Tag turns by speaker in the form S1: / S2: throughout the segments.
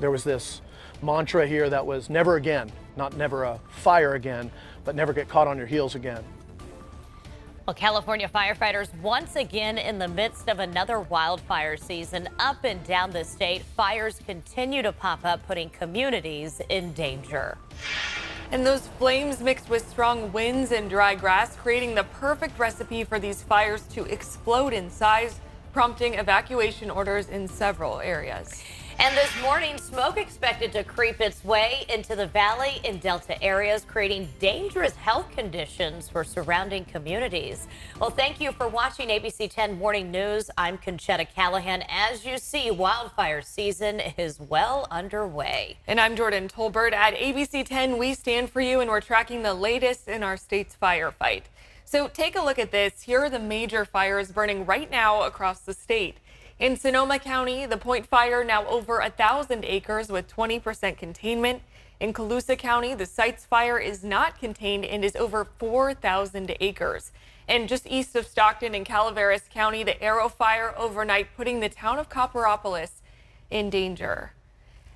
S1: There was this mantra here that was never again, not never a fire again, but never get caught on your heels again.
S2: Well, California firefighters once again in the midst of another wildfire season. Up and down the state, fires continue to pop up, putting communities in danger.
S3: And those flames mixed with strong winds and dry grass, creating the perfect recipe for these fires to explode in size, prompting evacuation orders in several areas.
S2: And this morning, smoke expected to creep its way into the valley and Delta areas, creating dangerous health conditions for surrounding communities. Well, thank you for watching ABC 10 Morning News. I'm Conchetta Callahan. As you see, wildfire season is well underway.
S3: And I'm Jordan Tolbert. At ABC 10, we stand for you, and we're tracking the latest in our state's firefight. So take a look at this. Here are the major fires burning right now across the state. In Sonoma County, the Point Fire now over 1,000 acres with 20% containment. In Colusa County, the Sites Fire is not contained and is over 4,000 acres. And just east of Stockton in Calaveras County, the Aero Fire overnight putting the town of Copperopolis in danger.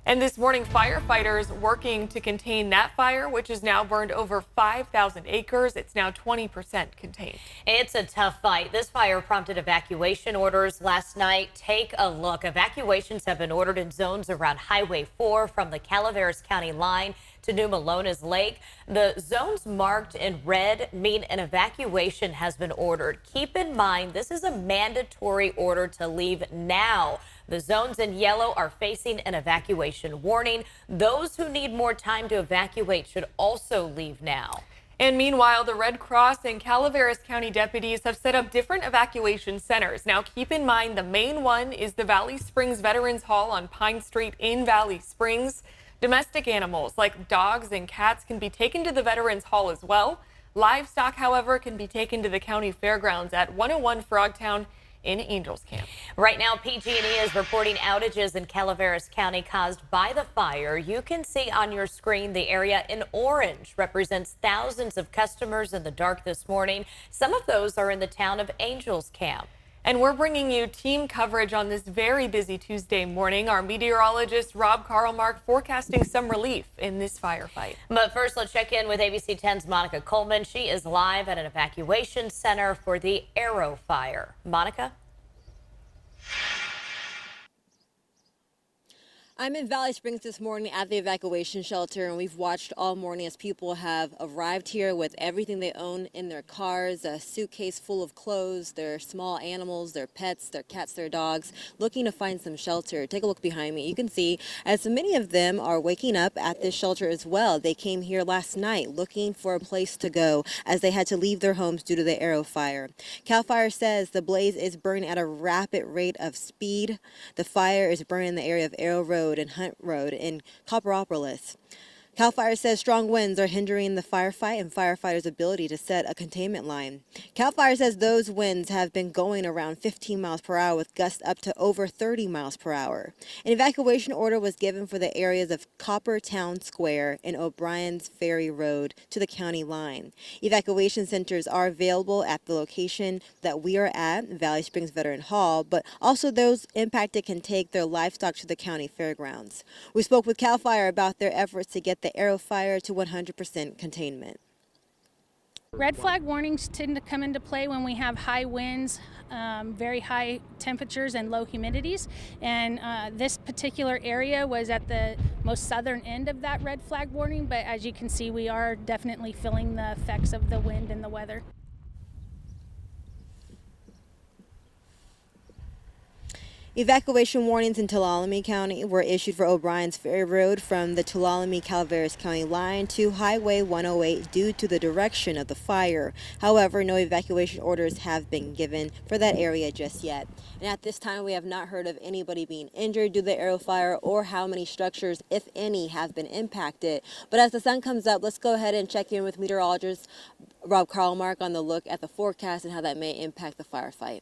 S3: And this morning, firefighters working to contain that fire, which has now burned over 5,000 acres. It's now 20% contained.
S2: It's a tough fight. This fire prompted evacuation orders last night. Take a look. Evacuations have been ordered in zones around Highway 4 from the Calaveras County line to New Melones Lake. The zones marked in red mean an evacuation has been ordered. Keep in mind, this is a mandatory order to leave now. The zones in yellow are facing an evacuation warning. Those who need more time to evacuate should also leave now.
S3: And meanwhile, the Red Cross and Calaveras County deputies have set up different evacuation centers. Now, keep in mind, the main one is the Valley Springs Veterans Hall on Pine Street in Valley Springs. Domestic animals like dogs and cats can be taken to the Veterans Hall as well. Livestock, however, can be taken to the county fairgrounds at 101 Frogtown in Angels Camp.
S2: Right now, PG&E is reporting outages in Calaveras County caused by the fire. You can see on your screen the area in orange represents thousands of customers in the dark this morning. Some of those are in the town of Angels Camp.
S3: And we're bringing you team coverage on this very busy Tuesday morning. Our meteorologist Rob Karlmark forecasting some relief in this firefight.
S2: But first, let's check in with ABC 10's Monica Coleman. She is live at an evacuation center for the Aero Fire. Monica?
S4: I'm in Valley Springs this morning at the evacuation shelter, and we've watched all morning as people have arrived here with everything they own in their cars, a suitcase full of clothes, their small animals, their pets, their cats, their dogs, looking to find some shelter. Take a look behind me. You can see as many of them are waking up at this shelter as well. They came here last night looking for a place to go as they had to leave their homes due to the Aero Fire. CAL FIRE says the blaze is burning at a rapid rate of speed. The fire is burning in the area of Aero Road and Hunt Road in Copperopolis. CAL FIRE says strong winds are hindering the firefight and firefighters' ability to set a containment line. CAL FIRE says those winds have been going around 15 miles per hour with gusts up to over 30 miles per hour. An evacuation order was given for the areas of Copper Town Square and O'Brien's Ferry Road to the county line. Evacuation centers are available at the location that we are at, Valley Springs Veteran Hall, but also those impacted can take their livestock to the county fairgrounds. We spoke with CAL FIRE about their efforts to get the Aero Fire to 100% containment.
S5: Red flag warnings tend to come into play when we have high winds, very high temperatures and low humidities. And this particular area was at the most southern end of that red flag warning. But as you can see, we are definitely feeling the effects of the wind and the weather.
S4: Evacuation warnings in Tuolumne County were issued for O'Brien's Ferry Road from the Tuolumne-Calaveras County line to Highway 108 due to the direction of the fire. However, no evacuation orders have been given for that area just yet. And at this time, we have not heard of anybody being injured due to the Aero Fire or how many structures, if any, have been impacted. But as the sun comes up, let's go ahead and check in with meteorologist Rob Karlmark on the look at the forecast and how that may impact the firefight.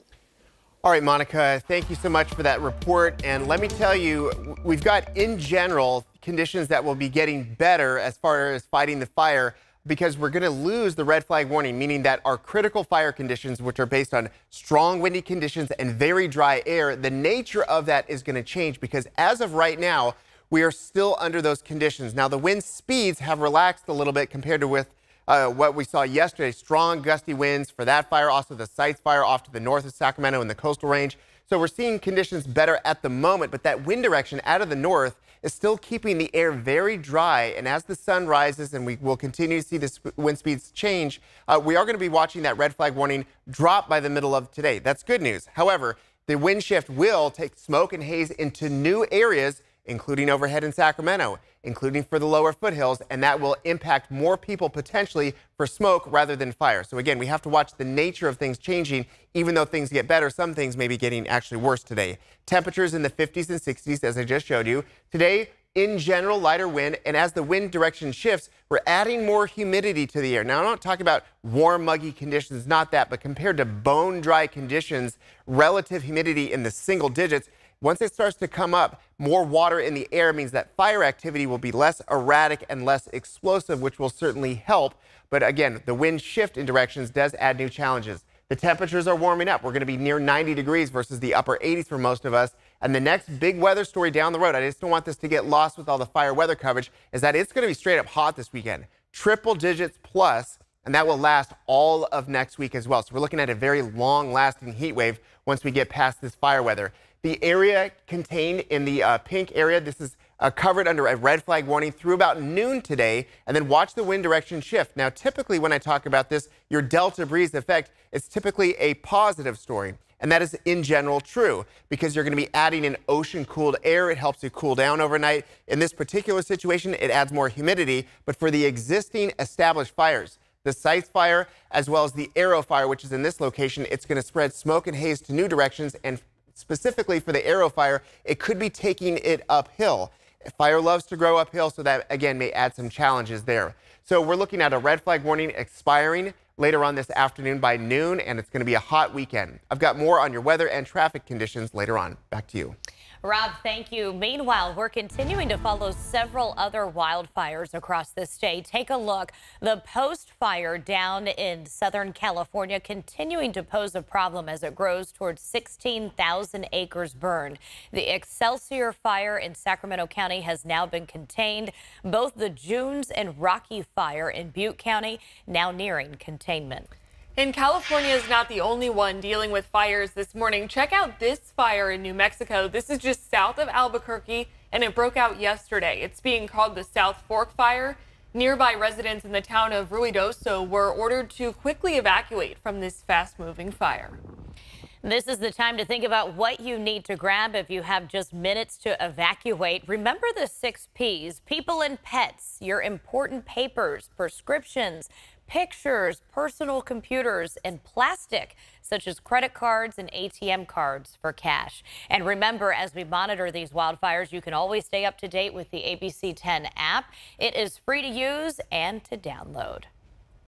S6: All right, Monica, thank you so much for that report. And let me tell you, we've got, in general, conditions that will be getting better as far as fighting the fire because we're going to lose the red flag warning, meaning that our critical fire conditions, which are based on strong windy conditions and very dry air, the nature of that is going to change because as of right now, we are still under those conditions. Now, the wind speeds have relaxed a little bit compared to with what we saw yesterday. Strong gusty winds for that fire, also the Sites fire off to the north of Sacramento in the coastal range. So we're seeing conditions better at the moment, but that wind direction out of the north is still keeping the air very dry. And as the sun rises and we will continue to see the wind speeds change, we are going to be watching that red flag warning drop by the middle of today. That's good news. However, the wind shift will take smoke and haze into new areas, including overhead in Sacramento, including for the lower foothills, and that will impact more people potentially for smoke rather than fire. So again, we have to watch the nature of things changing. Even though things get better, some things may be getting actually worse today. Temperatures in the 50s and 60s, as I just showed you. Today, in general, lighter wind, and as the wind direction shifts, we're adding more humidity to the air. Now, I'm not talking about warm, muggy conditions, not that, but compared to bone-dry conditions, relative humidity in the single digits. Once it starts to come up, more water in the air means that fire activity will be less erratic and less explosive, which will certainly help. But again, the wind shift in directions does add new challenges. The temperatures are warming up. We're going to be near 90 degrees versus the upper 80s for most of us. And the next big weather story down the road, I just don't want this to get lost with all the fire weather coverage, is that it's going to be straight up hot this weekend. Triple digits plus, and that will last all of next week as well. So we're looking at a very long-lasting heat wave once we get past this fire weather. The area contained in the pink area, this is covered under a red flag warning through about noon today, and then watch the wind direction shift. Now, typically when I talk about this, your delta breeze effect, it's typically a positive story. And that is in general true because you're going to be adding in ocean cooled air. It helps you cool down overnight. In this particular situation, it adds more humidity, but for the existing established fires, the Sites fire as well as the Aero Fire, which is in this location, it's going to spread smoke and haze to new directions, and specifically for the Aero Fire, it could be taking it uphill. Fire loves to grow uphill, so that, again, may add some challenges there. So we're looking at a red flag warning expiring later on this afternoon by noon, and it's going to be a hot weekend. I've got more on your weather and traffic conditions later on. Back to you.
S2: Rob, thank you. Meanwhile, we're continuing to follow several other wildfires across the state. Take a look. The Post fire down in Southern California continuing to pose a problem as it grows towards 16,000 acres burned. The Excelsior fire in Sacramento County has now been contained. Both the Junes and Rocky fire in Butte County now nearing containment.
S3: And California is not the only one dealing with fires this morning. Check out this fire in New Mexico. This is just south of Albuquerque, and it broke out yesterday. It's being called the South Fork Fire. Nearby residents in the town of Ruidoso were ordered to quickly evacuate from this fast-moving fire.
S2: This is the time to think about what you need to grab if you have just minutes to evacuate. Remember the 6 Ps, people and pets, your important papers, prescriptions, pictures, personal computers, and plastic, such as credit cards and ATM cards for cash. And remember, as we monitor these wildfires, you can always stay up to date with the ABC 10 app. It is free to use and to download.